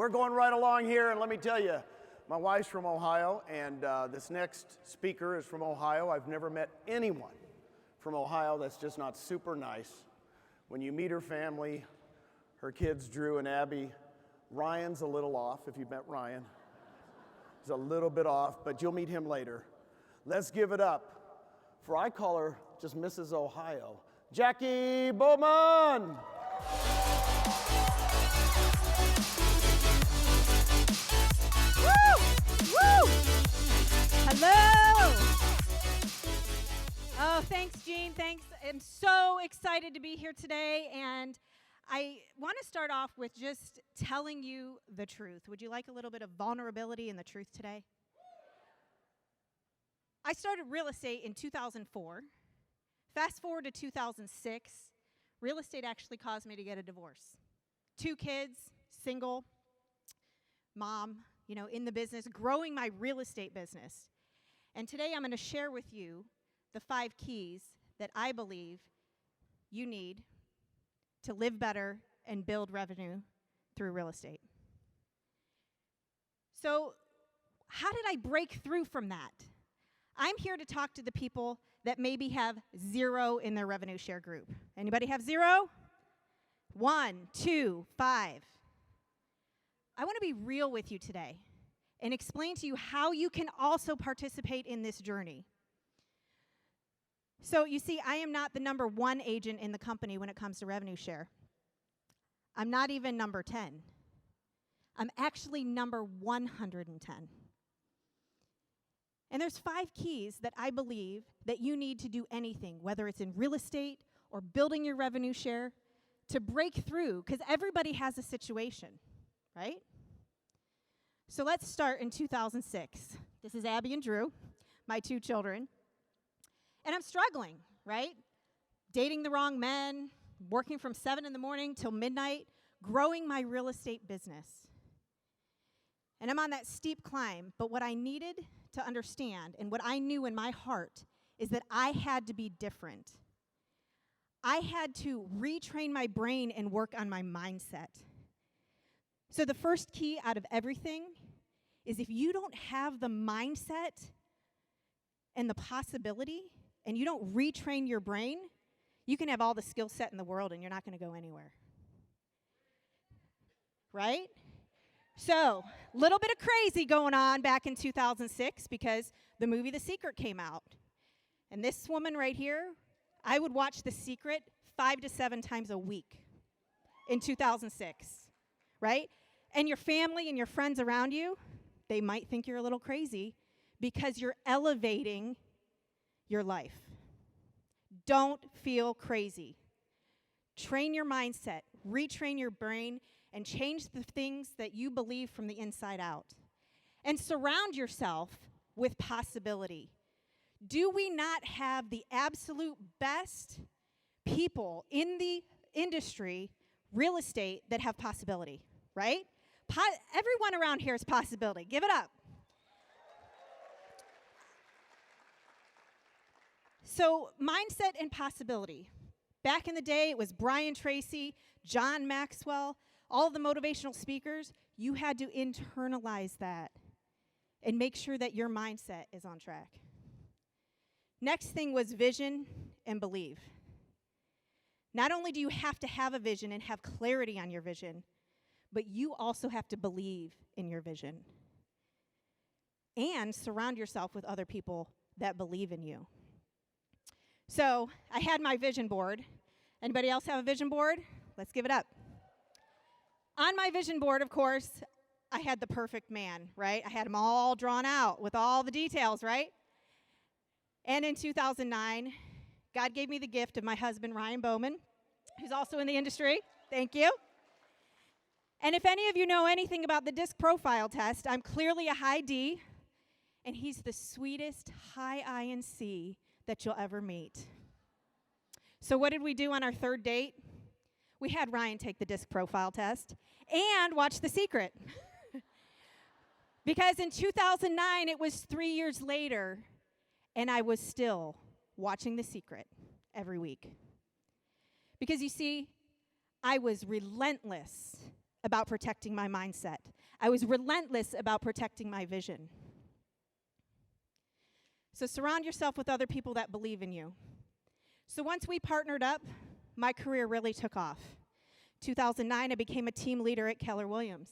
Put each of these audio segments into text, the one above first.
We're going right along here, and let me tell you, my wife's from Ohio, and this next speaker is from Ohio. I've never met anyone from Ohio that's just not super nice. When you meet her family, her kids, Drew and Abby, Ryan's a little off, if you've met Ryan. He's a little bit off, but you'll meet him later. Let's give it up for, I call her just Mrs. Ohio, Jacqui Bowman. Hello! Oh, thanks, Gene. Thanks. I'm so excited to be here today, and I want to start off with just telling you the truth. Would you like a little bit of vulnerability in the truth today? I started real estate in 2004. Fast forward to 2006, real estate actually caused me to get a divorce. 2 kids, single, mom, in the business, growing my real estate business. And today I'm going to share with you the 5 keys that I believe you need to live better and build revenue through real estate. So, how did I break through from that? I'm here to talk to the people that maybe have 0 in their revenue share group. Anybody have 0? 1, 2, 5. I want to be real with you today and explain to you how you can also participate in this journey. So you see, I am not the number 1 agent in the company when it comes to revenue share. I'm not even number 10. I'm actually number 110. And there's 5 keys that I believe that you need to do anything, whether it's in real estate or building your revenue share, to break through, because everybody has a situation, right? So let's start in 2006. This is Abby and Drew, my 2 children. And I'm struggling, right? Dating the wrong men, working from 7 in the morning till midnight, growing my real estate business. And I'm on that steep climb, but what I needed to understand and what I knew in my heart is that I had to be different. I had to retrain my brain and work on my mindset. So the first key out of everything is if you don't have the mindset and the possibility and you don't retrain your brain, you can have all the skill set in the world and you're not going to go anywhere. Right? So, a little bit of crazy going on back in 2006 because the movie The Secret came out. And this woman right here, I would watch The Secret 5 to 7 times a week in 2006, right? And your family and your friends around you, they might think you're a little crazy because you're elevating your life. Don't feel crazy. Train your mindset, retrain your brain, and change the things that you believe from the inside out. And surround yourself with possibility. Do we not have the absolute best people in the industry, real estate, that have possibility, right? Everyone around here is possibility. Give it up. So, mindset and possibility. Back in the day, it was Brian Tracy, John Maxwell, all the motivational speakers. You had to internalize that and make sure that your mindset is on track. Next thing was vision and believe. Not only do you have to have a vision and have clarity on your vision, but you also have to believe in your vision. And surround yourself with other people that believe in you. So, I had my vision board. Anybody else have a vision board? Let's give it up. On my vision board, of course, I had the perfect man, right? I had them all drawn out with all the details, right? And in 2009, God gave me the gift of my husband, Ryan Bowman, who's also in the industry. Thank you. And if any of you know anything about the disc profile test, I'm clearly a high D, and he's the sweetest high I and C that you'll ever meet. So what did we do on our 3rd date? We had Ryan take the disc profile test and watch The Secret. Because in 2009, it was 3 years later, and I was still watching The Secret every week. Because you see, I was relentless about protecting my mindset. I was relentless about protecting my vision. So surround yourself with other people that believe in you. So once we partnered up, my career really took off. 2009, I became a team leader at Keller Williams.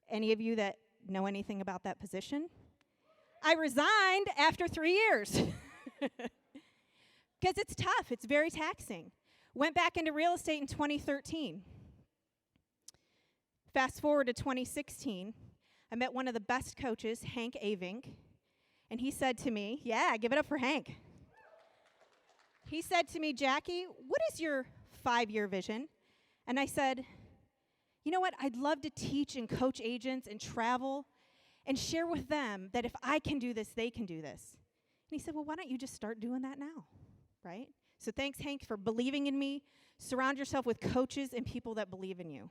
Any of you that know anything about that position? I resigned after 3 years because it's tough. It's very taxing. Went back into real estate in 2013. Fast forward to 2016, I met one of the best coaches, Hank Avink, and he said to me, yeah, give it up for Hank. He said to me, Jacqui, what is your 5-year vision? And I said, you know what, I'd love to teach and coach agents and travel and share with them that if I can do this, they can do this. And he said, well, why don't you just start doing that now, right? So thanks, Hank, for believing in me. Surround yourself with coaches and people that believe in you.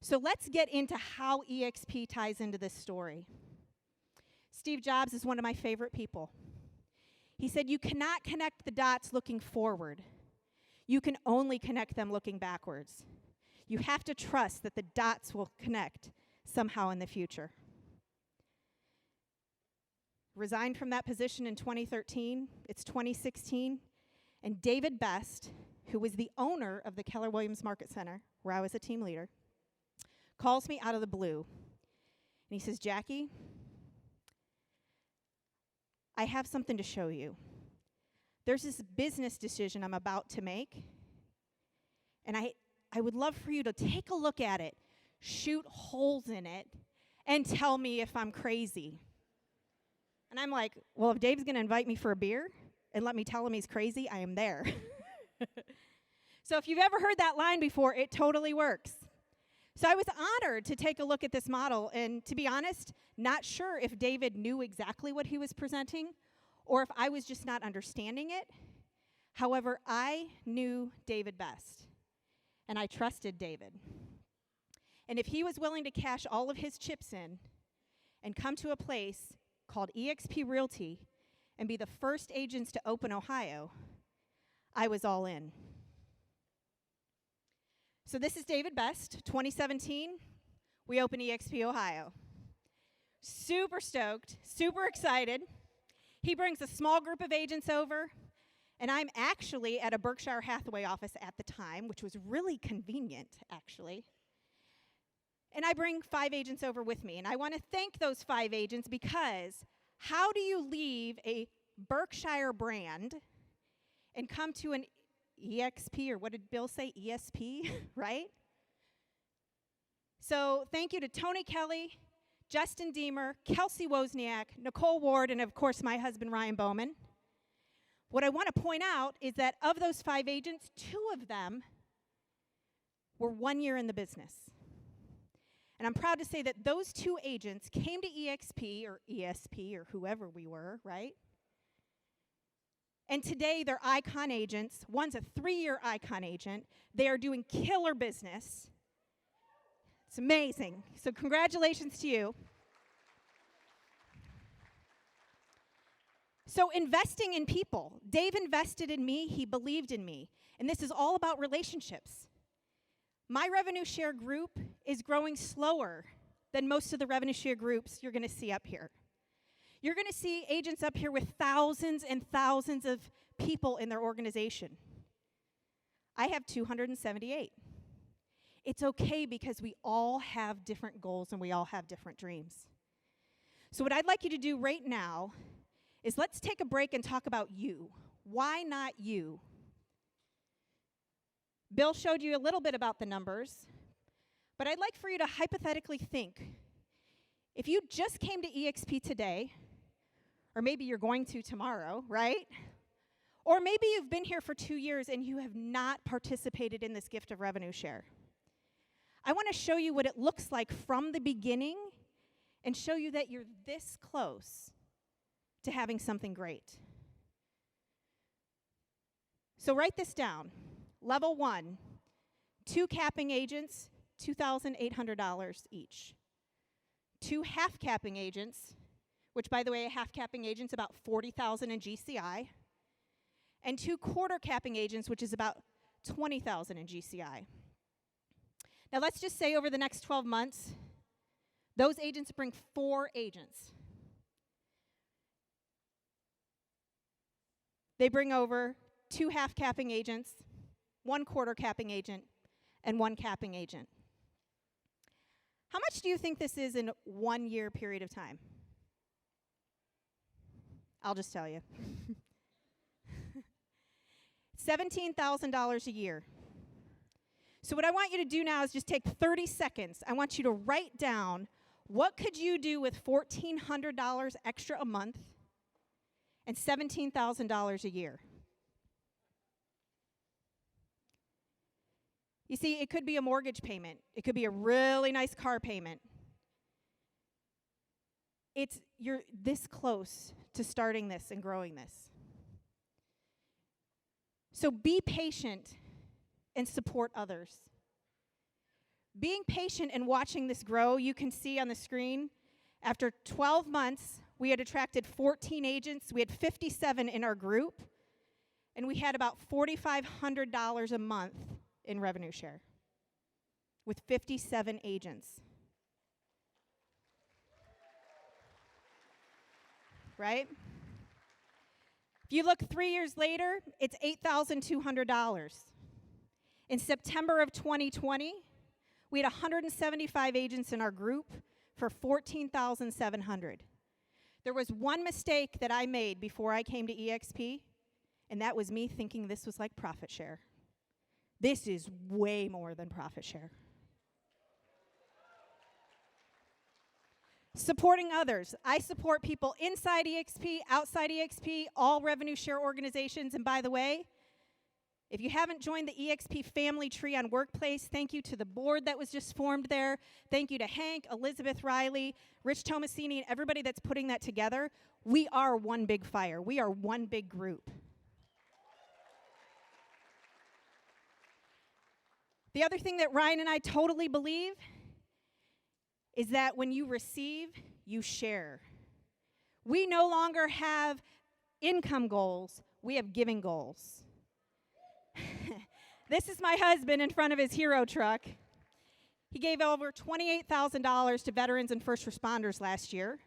So let's get into how EXP ties into this story. Steve Jobs is one of my favorite people. He said, you cannot connect the dots looking forward. You can only connect them looking backwards. You have to trust that the dots will connect somehow in the future. Resigned from that position in 2013. It's 2016. And David Best, who was the owner of the Keller Williams Market Center, where I was a team leader, calls me out of the blue. And he says, Jacqui, I have something to show you. There's this business decision I'm about to make, and I would love for you to take a look at it, shoot holes in it, and tell me if I'm crazy. And I'm like, well, if Dave's going to invite me for a beer and let me tell him he's crazy, I am there. So if you've ever heard that line before, it totally works. So I was honored to take a look at this model, and to be honest, not sure if David knew exactly what he was presenting or if I was just not understanding it. However, I knew David best, and I trusted David. And if he was willing to cash all of his chips in and come to a place called EXP Realty and be the first agents to open Ohio, I was all in. So this is David Best, 2017. We open EXP Ohio. Super stoked, super excited. He brings a small group of agents over, and I'm actually at a Berkshire Hathaway office at the time, which was really convenient, actually. And I bring 5 agents over with me, and I want to thank those 5 agents because how do you leave a Berkshire brand and come to an EXP, or what did Bill say, ESP, right? So thank you to Tony Kelly, Justin Deemer, Kelsey Wozniak, Nicole Ward, and of course my husband Ryan Bowman. What I want to point out is that of those 5 agents, 2 of them were 1 year in the business. And I'm proud to say that those 2 agents came to EXP or ESP or whoever we were, right? And today they're icon agents. One's a 3-year icon agent. They are doing killer business. It's amazing. So congratulations to you. So investing in people. Dave invested in me. He believed in me. And this is all about relationships. My revenue share group is growing slower than most of the revenue share groups you're going to see up here. You're going to see agents up here with thousands and thousands of people in their organization. I have 278. It's okay because we all have different goals and we all have different dreams. So what I'd like you to do right now is let's take a break and talk about you. Why not you? Bill showed you a little bit about the numbers, but I'd like for you to hypothetically think, if you just came to EXP today, or maybe you're going to tomorrow, right? Or maybe you've been here for 2 years and you have not participated in this gift of revenue share. I want to show you what it looks like from the beginning and show you that you're this close to having something great. So write this down. Level 1, 2 capping agents, $2,800 each. 2 half capping agents, which by the way, a half capping agent's about $40,000 in GCI, and 2 quarter capping agents, which is about $20,000 in GCI. And let's just say over the next 12 months, those agents bring 4 agents. They bring over 2 half capping agents, 1 quarter capping agent, and 1 capping agent. How much do you think this is in 1 year period of time? I'll just tell you. $17,000 a year. So what I want you to do now is just take 30 seconds. I want you to write down what could you do with $1,400 extra a month and $17,000 a year. You see, it could be a mortgage payment. It could be a really nice car payment. You're this close to starting this and growing this. So be patient and support others. Being patient and watching this grow, you can see on the screen, after 12 months, we had attracted 14 agents. We had 57 in our group, and we had about $4,500 a month in revenue share with 57 agents. Right? If you look 3 years later, it's $8,200. In September of 2020, we had 175 agents in our group for $14,700. There was one mistake that I made before I came to EXP, and that was me thinking this was like profit share. This is way more than profit share. Supporting others. I support people inside EXP, outside EXP, all revenue share organizations. And by the way, if you haven't joined the EXP family tree on Workplace, thank you to the board that was just formed there. Thank you to Hank, Elizabeth Riley, Rich Tomasini, and everybody that's putting that together. We are one big fire. We are one big group. The other thing that Ryan and I totally believe is that when you receive, you share. We no longer have income goals, we have giving goals. This is my husband in front of his hero truck. He gave over $28,000 to veterans and first responders last year.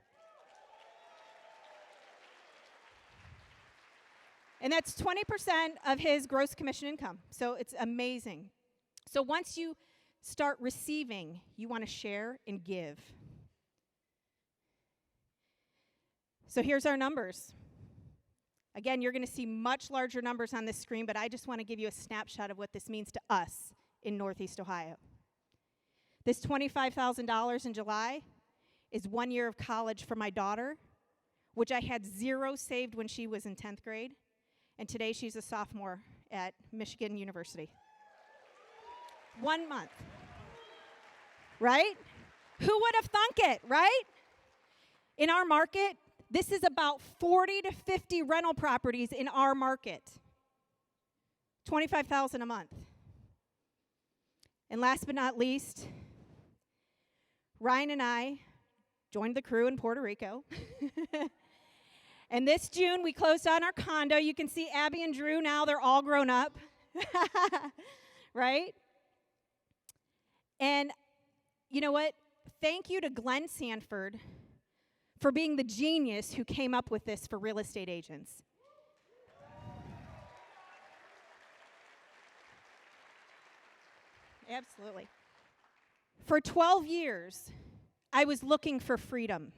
And that's 20% of his gross commission income. So it's amazing. So once you start receiving, you want to share and give. So here's our numbers. Again, you're going to see much larger numbers on this screen, but I just want to give you a snapshot of what this means to us in Northeast Ohio. This $25,000 in July is 1 year of college for my daughter, which I had 0 saved when she was in 10th grade, and today she's a sophomore at Michigan University. 1 month. Right? Who would have thunk it, right? In our market, this is about 40 to 50 rental properties in our market. $25,000 a month. And last but not least, Ryan and I joined the crew in Puerto Rico. And this June, we closed on our condo. You can see Abby and Drew now, they're all grown up. Right? And you know what? Thank you to Glenn Sanford for being the genius who came up with this for real estate agents. Absolutely. For 12 years, I was looking for freedom.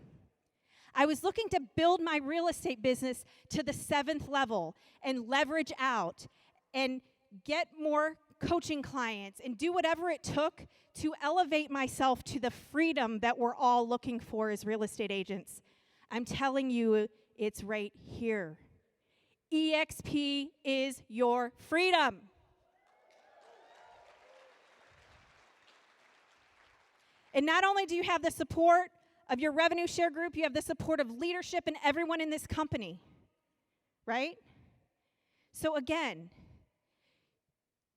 I was looking to build my real estate business to the 7th level and leverage out and get more coaching clients and do whatever it took to elevate myself to the freedom that we're all looking for as real estate agents. I'm telling you, it's right here. EXP is your freedom. And not only do you have the support of your revenue share group, you have the support of leadership and everyone in this company, right? So again,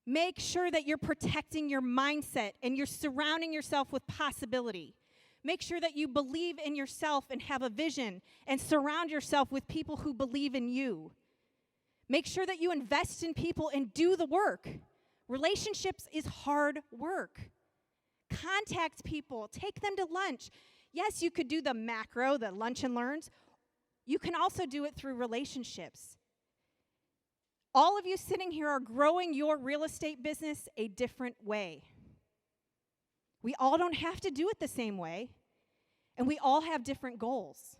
make sure that you're protecting your mindset and you're surrounding yourself with possibility. Make sure that you believe in yourself and have a vision and surround yourself with people who believe in you. Make sure that you invest in people and do the work. Relationships is hard work. contact people, take them to lunch. Yes, you could do the macro, the lunch and learns. You can also do it through relationships. All of you sitting here are growing your real estate business a different way. We all don't have to do it the same way, and we all have different goals.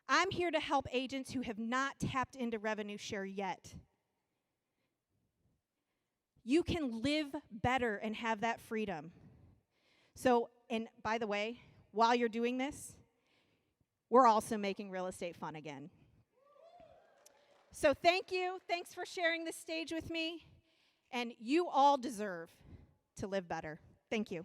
I'm here to help agents who have not tapped into revenue share yet. You can live better and have that freedom. So, and by the way, while you're doing this, we're also making real estate fun again. So thank you. Thanks for sharing this stage with me. And you all deserve to live better. Thank you.